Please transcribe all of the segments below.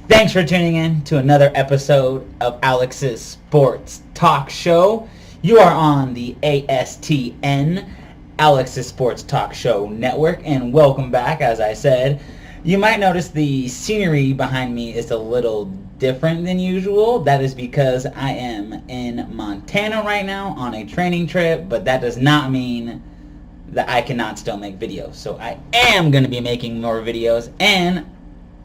Thanks for tuning in to another episode of Alex's Sports Talk Show. You are on the ASTN, Alex's Sports Talk Show Network, and welcome back. As I said, you might notice the scenery behind me is a little different than usual. That is because I am in Montana right now on a training trip, but that does not mean that I cannot still make videos. So I am going to be making more videos, and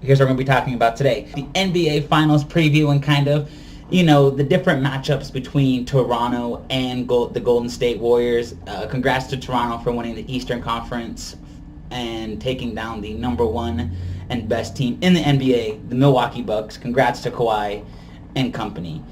here's what we're going to be talking about today. The NBA Finals preview and kind of, the different matchups between Toronto and the Golden State Warriors. Congrats to Toronto for winning the Eastern Conference and taking down the number one and best team in the NBA, the Milwaukee Bucks. Congrats to Kawhi and company.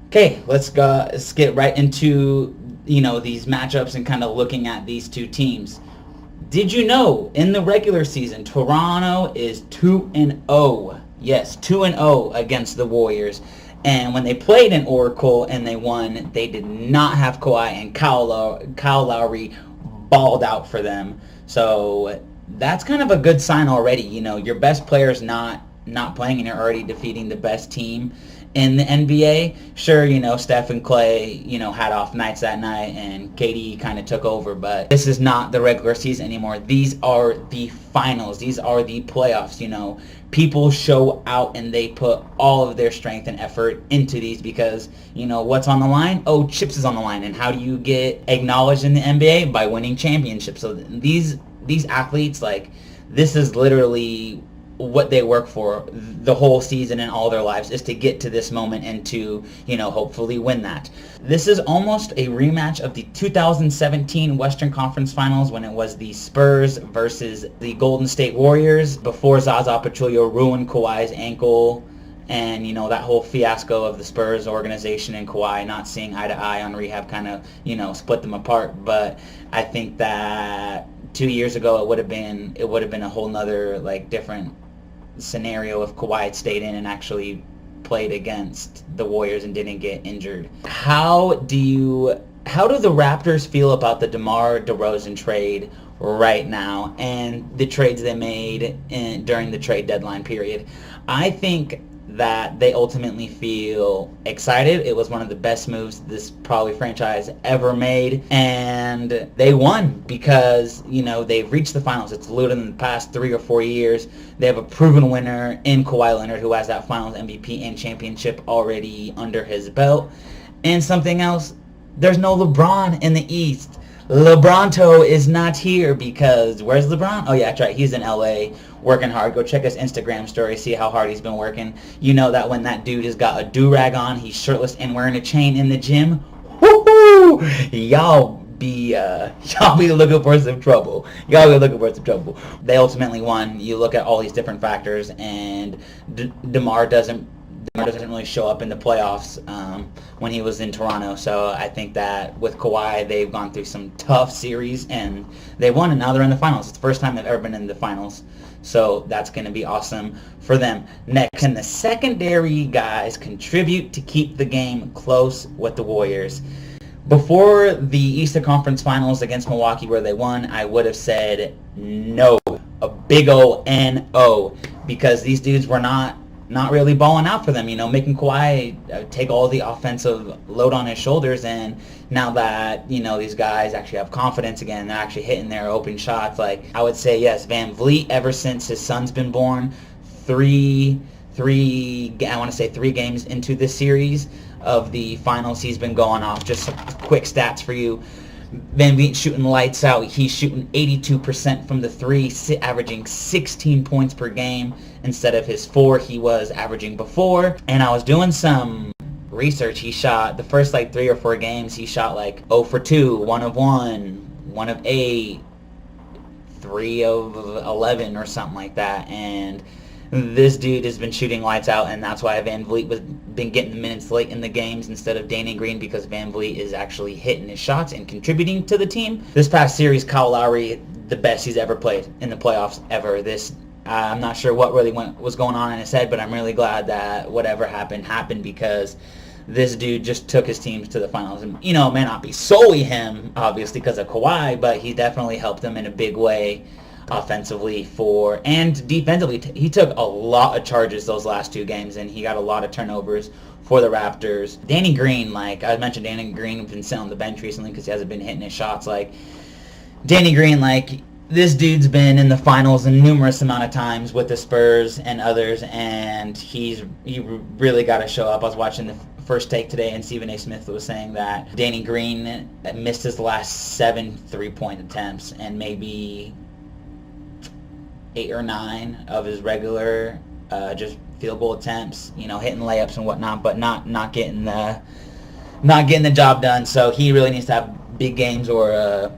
Okay, let's get right into, these matchups and kind of looking at these two teams. Did you know, in the regular season, Toronto is 2-0. Yes, 2-0 against the Warriors. And when they played in Oracle and they won, they did not have Kawhi, and Kyle Lowry balled out for them. So that's kind of a good sign already. Your best player's not playing and you're already defeating the best team in the NBA. Sure, Steph and Clay, had off nights that night and KD kind of took over, but this is not the regular season anymore. These are the finals. These are the playoffs. People show out and they put all of their strength and effort into these because, what's on the line? Oh, chips is on the line. And how do you get acknowledged in the NBA? By winning championships. So these athletes, this is literally what they work for the whole season and all their lives, is to get to this moment and to, hopefully win that. This is almost a rematch of the 2017 Western Conference Finals when it was the Spurs versus the Golden State Warriors before Zaza Pachulia ruined Kawhi's ankle and, that whole fiasco of the Spurs organization and Kawhi not seeing eye to eye on rehab kind of, split them apart. But I think that 2 years ago it would have been a whole nother, different scenario if Kawhi had stayed in and actually played against the Warriors and didn't get injured. How do the Raptors feel about the DeMar DeRozan trade right now and the trades they made during the trade deadline period? I think that they ultimately feel excited. It was one of the best moves this probably franchise ever made, and they won because they've reached the finals. It's literally in the past 3 or 4 years. They have a proven winner in Kawhi Leonard, who has that Finals MVP and championship already under his belt. And something else, there's no LeBron in the East. LeBronto is not here because where's LeBron? Oh yeah, that's right. He's in LA working hard. Go check his Instagram story, see how hard he's been working. You know that when that dude has got a do-rag on, he's shirtless and wearing a chain in the gym. Woo-hoo! Y'all be looking for some trouble. They ultimately won. You look at all these different factors, and DeMar doesn't really show up in the playoffs when he was in Toronto. So I think that with Kawhi, they've gone through some tough series and they won, and now they're in the finals. It's the first time they've ever been in the finals. So that's going to be awesome for them. Next, can the secondary guys contribute to keep the game close with the Warriors? Before the Eastern Conference Finals against Milwaukee where they won, I would have said no, a big O N-O, because these dudes were not really balling out for them, making Kawhi take all the offensive load on his shoulders. And now that, these guys actually have confidence again, they're actually hitting their open shots. I would say, yes, Van Vliet, ever since his son's been born, three games into this series of the finals, he's been going off. Just some quick stats for you. Van Vliet shooting lights out. He's shooting 82% from the three, averaging 16 points per game instead of his 4 he was averaging before. And I was doing some research. He shot the first 3 or 4 games. He shot 0 for 2, 1 of 1, 1 of 8, 3 of 11 or something like that. And this dude has been shooting lights out, and that's why Van Vliet was been getting the minutes late in the games instead of Danny Green, because Van Vliet is actually hitting his shots and contributing to the team. This past series, Kyle Lowry, the best he's ever played in the playoffs ever. I'm not sure what really was going on in his head, but I'm really glad that whatever happened, because this dude just took his teams to the finals. And, it may not be solely him, obviously, because of Kawhi, but he definitely helped them in a big way offensively and defensively. He took a lot of charges those last 2 games, and he got a lot of turnovers for the Raptors. Danny Green, like I mentioned, Danny Green has been sitting on the bench recently because he hasn't been hitting his shots. Like, Danny Green, like, this dude's been in the finals a numerous amount of times with the Spurs and others, and he really got to show up. I was watching the First Take today, and Stephen A. Smith was saying that Danny Green missed his last 7 3-point attempts and maybe 8 or 9 of his regular just field goal attempts, hitting layups and whatnot, but not getting the job done. So he really needs to have big games, or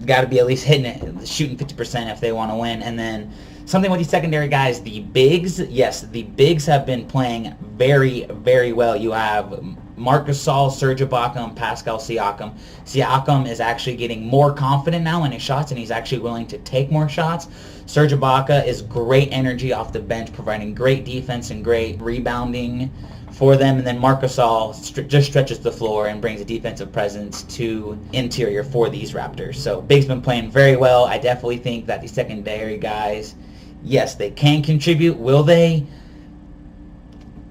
got to be at least hitting it, shooting 50% if they want to win. And then something with these secondary guys, the bigs. Yes, the bigs have been playing very, very well. You have Marc Gasol, Serge Ibaka, and Pascal Siakam. Siakam is actually getting more confident now in his shots, and he's actually willing to take more shots. Serge Ibaka is great energy off the bench, providing great defense and great rebounding for them. And then Marc Gasol just stretches the floor and brings a defensive presence to interior for these Raptors. So Big's been playing very well. I definitely think that the secondary guys, yes, they can contribute. Will they?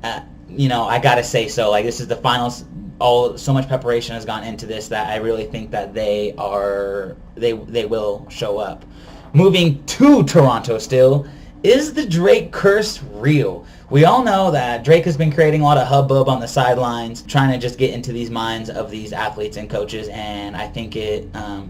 I gotta say so. Like, this is the finals. So much preparation has gone into this that I really think that they will show up. Moving to Toronto still, is the Drake curse real? We all know that Drake has been creating a lot of hubbub on the sidelines, trying to just get into these minds of these athletes and coaches, and I think it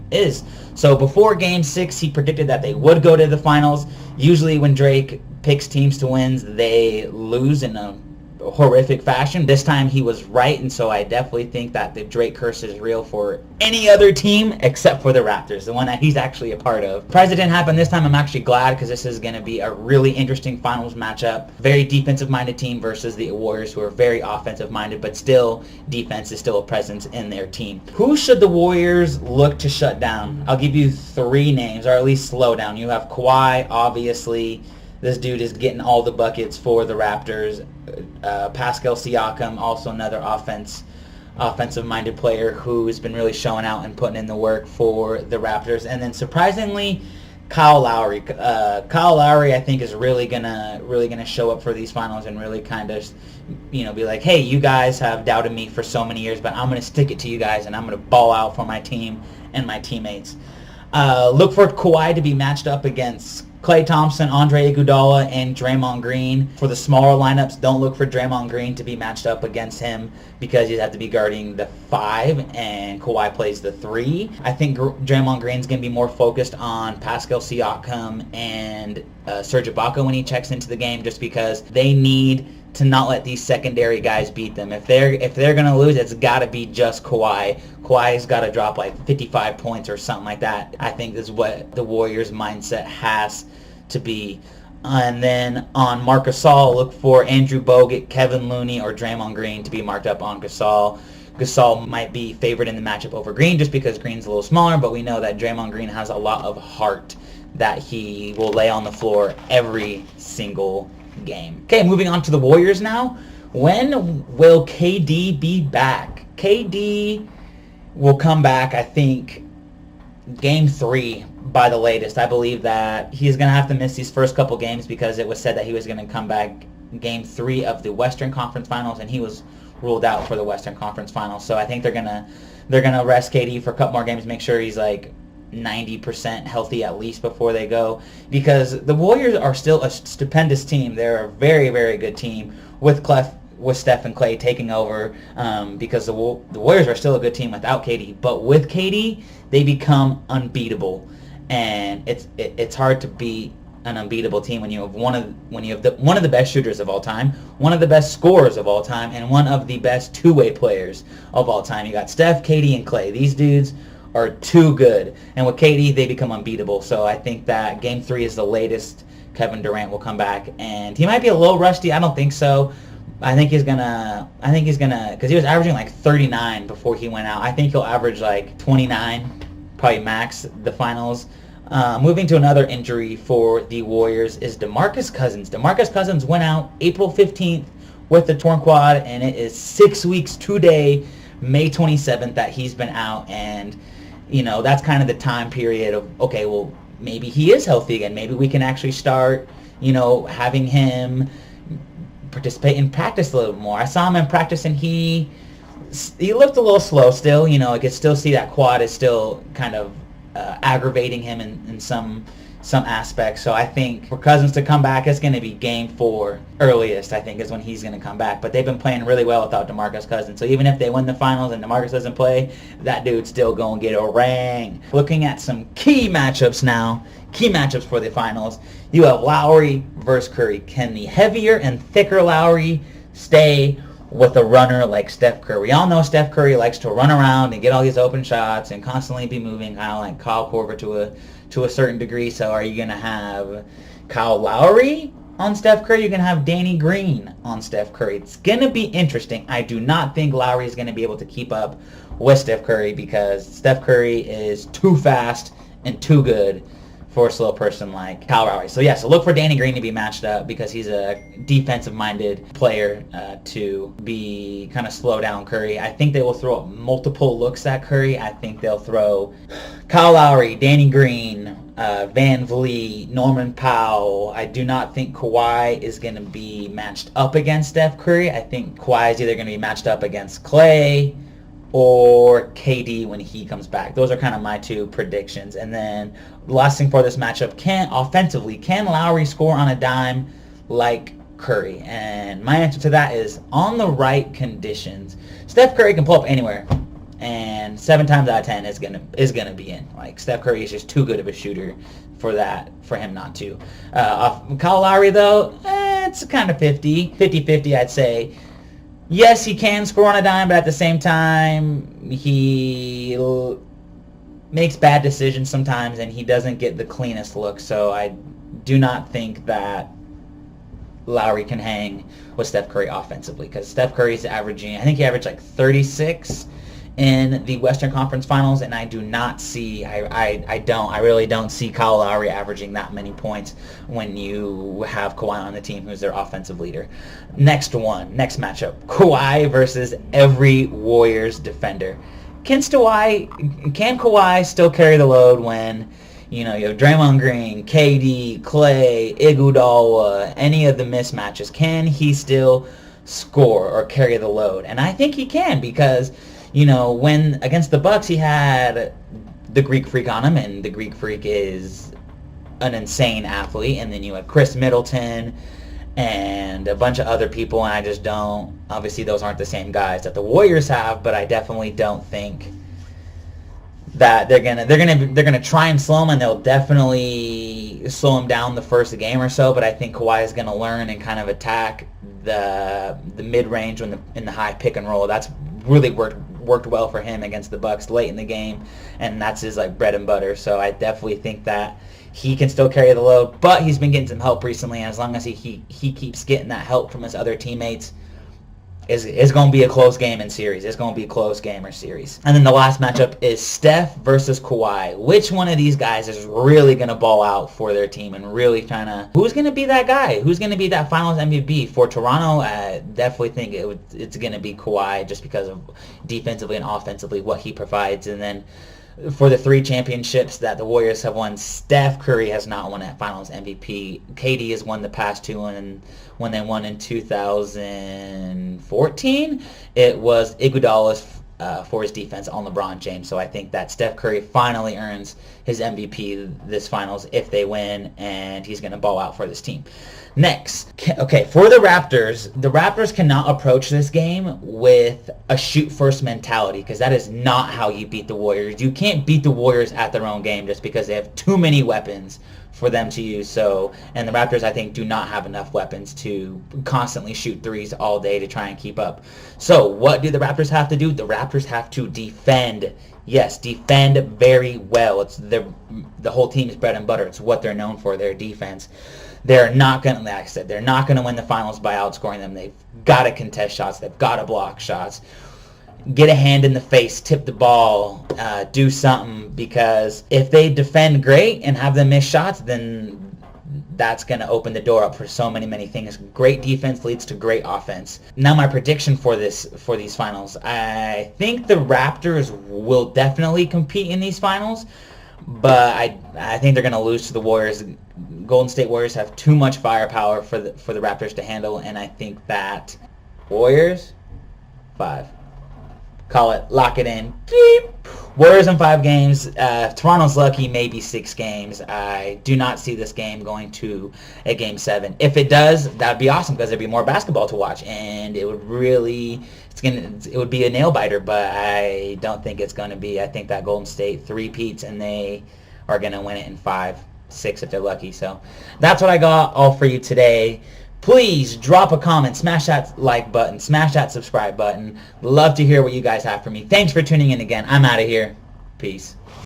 is. So before Game 6, he predicted that they would go to the finals. Usually when Drake picks teams to win, they lose in a horrific fashion. This time he was right, and so I definitely think that the Drake curse is real for any other team except for the Raptors, the one that he's actually a part of. Surprised it didn't happen this time. I'm actually glad, because this is going to be a really interesting finals matchup. Very defensive-minded team versus the Warriors, who are very offensive-minded, but still defense is still a presence in their team. Who should the Warriors look to shut down? I'll give you 3 names, or at least slow down. You have Kawhi, obviously. This dude is getting all the buckets for the Raptors. Pascal Siakam, also another offensive-minded player who has been really showing out and putting in the work for the Raptors. And then surprisingly, Kyle Lowry. Kyle Lowry, I think, is really gonna show up for these finals and really kind of, be like, hey, you guys have doubted me for so many years, but I'm gonna stick it to you guys, and I'm gonna ball out for my team and my teammates. Look for Kawhi to be matched up against Klay Thompson, Andre Iguodala, and Draymond Green. For the smaller lineups, don't look for Draymond Green to be matched up against him, because you'd have to be guarding the 5 and Kawhi plays the 3. I think Draymond Green's going to be more focused on Pascal Siakam and Serge Ibaka when he checks into the game, just because they need to not let these secondary guys beat them. If they're going to lose, it's got to be just Kawhi. Kawhi's got to drop like 55 points or something like that, I think, is what the Warriors' mindset has to be. And then on Marc Gasol, look for Andrew Bogut, Kevin Looney, or Draymond Green to be marked up on Gasol. Gasol might be favored in the matchup over Green just because Green's a little smaller, but we know that Draymond Green has a lot of heart that he will lay on the floor every single game. Okay, moving on to the Warriors now. When will KD be back? KD will come back, I think, Game 3 by the latest. I believe that he's going to have to miss these first couple games, because it was said that he was going to come back Game 3 of the Western Conference Finals, and he was ruled out for the Western Conference Finals. So I think they're gonna rest KD for a couple more games, make sure he's like 90% healthy at least before they go, because the Warriors are still a stupendous team. They're a very, very good team with Steph and Klay taking over, because the Warriors are still a good team without KD, but with KD they become unbeatable, and it's hard to beat an unbeatable team when you have one of the best shooters of all time, one of the best scorers of all time, and one of the best two-way players of all time. You got Steph, KD, and Klay. These dudes are too good, and with KD they become unbeatable. So I think that Game 3 is the latest Kevin Durant will come back, and he might be a little rusty. I don't think so. I think he's gonna, because he was averaging like 39 before he went out. I think he'll average like 29, probably max the finals. Moving to another injury for the Warriors is DeMarcus Cousins. DeMarcus Cousins went out April 15th with the torn quad, and it is 6 weeks today, May 27th, that he's been out. And, that's kind of the time period of, okay, well, maybe he is healthy again. Maybe we can actually start, having him participate in practice a little more. I saw him in practice and he looked a little slow still. I could still see that quad is still kind of aggravating him in some aspects. So I think for Cousins to come back, it's going to be game 4 earliest, I think, is when he's going to come back. But they've been playing really well without DeMarcus Cousins. So even if they win the finals and DeMarcus doesn't play, that dude's still going to get a ring. Looking at some key matchups now, key matchups for the finals, you have Lowry versus Curry. Can the heavier and thicker Lowry stay with a runner like Steph Curry? We all know Steph Curry likes to run around and get all these open shots and constantly be moving, kind of like Kyle Korver to a certain degree. So are you going to have Kyle Lowry on Steph Curry? You're going to have Danny Green on Steph Curry. It's going to be interesting. I do not think Lowry is going to be able to keep up with Steph Curry because Steph Curry is too fast and too good for a slow person like Kyle Lowry. So look for Danny Green to be matched up because he's a defensive-minded player to be kind of slow down Curry. I think they will throw multiple looks at Curry. I think they'll throw Kyle Lowry, Danny Green, Van Vliet, Norman Powell. I do not think Kawhi is going to be matched up against Steph Curry. I think Kawhi is either going to be matched up against Klay or KD when he comes back. Those are kind of my 2 predictions. And then the last thing for this matchup, can Lowry score on a dime like Curry? And my answer to that is on the right conditions. Steph Curry can pull up anywhere, and 7 times out of 10 is gonna be in. Like, Steph Curry is just too good of a shooter for him not to. Kyle Lowry though, it's kind of 50-50 I'd say. Yes, he can score on a dime, but at the same time, he makes bad decisions sometimes, and he doesn't get the cleanest look. So I do not think that Lowry can hang with Steph Curry offensively, because Steph Curry's averaging, I think he averaged like 36 in the Western Conference Finals, and I do not see, I really don't see Kyle Lowry averaging that many points when you have Kawhi on the team, who's their offensive leader. Next matchup, Kawhi versus every Warriors defender. Can Kawhi still carry the load when you have Draymond Green, KD, Klay, Iguodala, any of the mismatches? Can he still score or carry the load? And I think he can, because when against the Bucks, he had the Greek Freak on him, and the Greek Freak is an insane athlete. And then you had Chris Middleton and a bunch of other people, and I just don't. Obviously, those aren't the same guys that the Warriors have, but I definitely don't think that they're gonna try and slow him, and they'll definitely slow him down the first game or so. But I think Kawhi is gonna learn and kind of attack the mid range in the high pick and roll. That's really worked well for him against the Bucks late in the game, and that's his bread and butter. So I definitely think that he can still carry the load, but he's been getting some help recently, and as long as he keeps getting that help from his other teammates, it's going to be a close game and series. It's going to be a close game or series. And then the last matchup is Steph versus Kawhi. Which one of these guys is really going to ball out for their team and really trying to... Who's going to be that guy? Who's going to be that Finals MVP? For Toronto, I definitely think it's going to be Kawhi, just because of defensively and offensively what he provides. And then for the 3 championships that the Warriors have won, Steph Curry has not won at Finals MVP. KD has won the past 2, and when they won in 2014, it was Iguodala's for his defense on LeBron James. So I think that Steph Curry finally earns his MVP this Finals if they win, and he's going to ball out for this team. Next, for the Raptors cannot approach this game with a shoot-first mentality, because that is not how you beat the Warriors. You can't beat the Warriors at their own game just because they have too many weapons for them to use. So, and the Raptors, I think, do not have enough weapons to constantly shoot threes all day to try and keep up. So what do the Raptors have to do? The Raptors have to defend. Yes, defend very well. It's the whole team's bread and butter. It's what they're known for, their defense. They're not going to, like I said, they're not going to win the Finals by outscoring them. They've got to contest shots. They've got to block shots. Get a hand in the face, tip the ball, do something, because if they defend great and have them miss shots, then that's going to open the door up for so many things. Great defense leads to great offense. Now my prediction for these finals. I think the Raptors will definitely compete in these finals, but I think they're going to lose to the Warriors. Golden State Warriors have too much firepower for the Raptors to handle, and I think that Warriors 5. Call it, lock it in. Beep. Warriors in 5 games. Toronto's lucky, maybe 6 games. I do not see this game going to a Game 7. If it does, that'd be awesome because there'd be more basketball to watch, and it would really, it would be a nail biter. But I don't think it's going to be. I think that Golden State three-peats, and they are going to win it in 5, 6 if they're lucky. So that's what I got all for you today. Please drop a comment, smash that like button, smash that subscribe button. Love to hear what you guys have for me. Thanks for tuning in again. I'm out of here. Peace.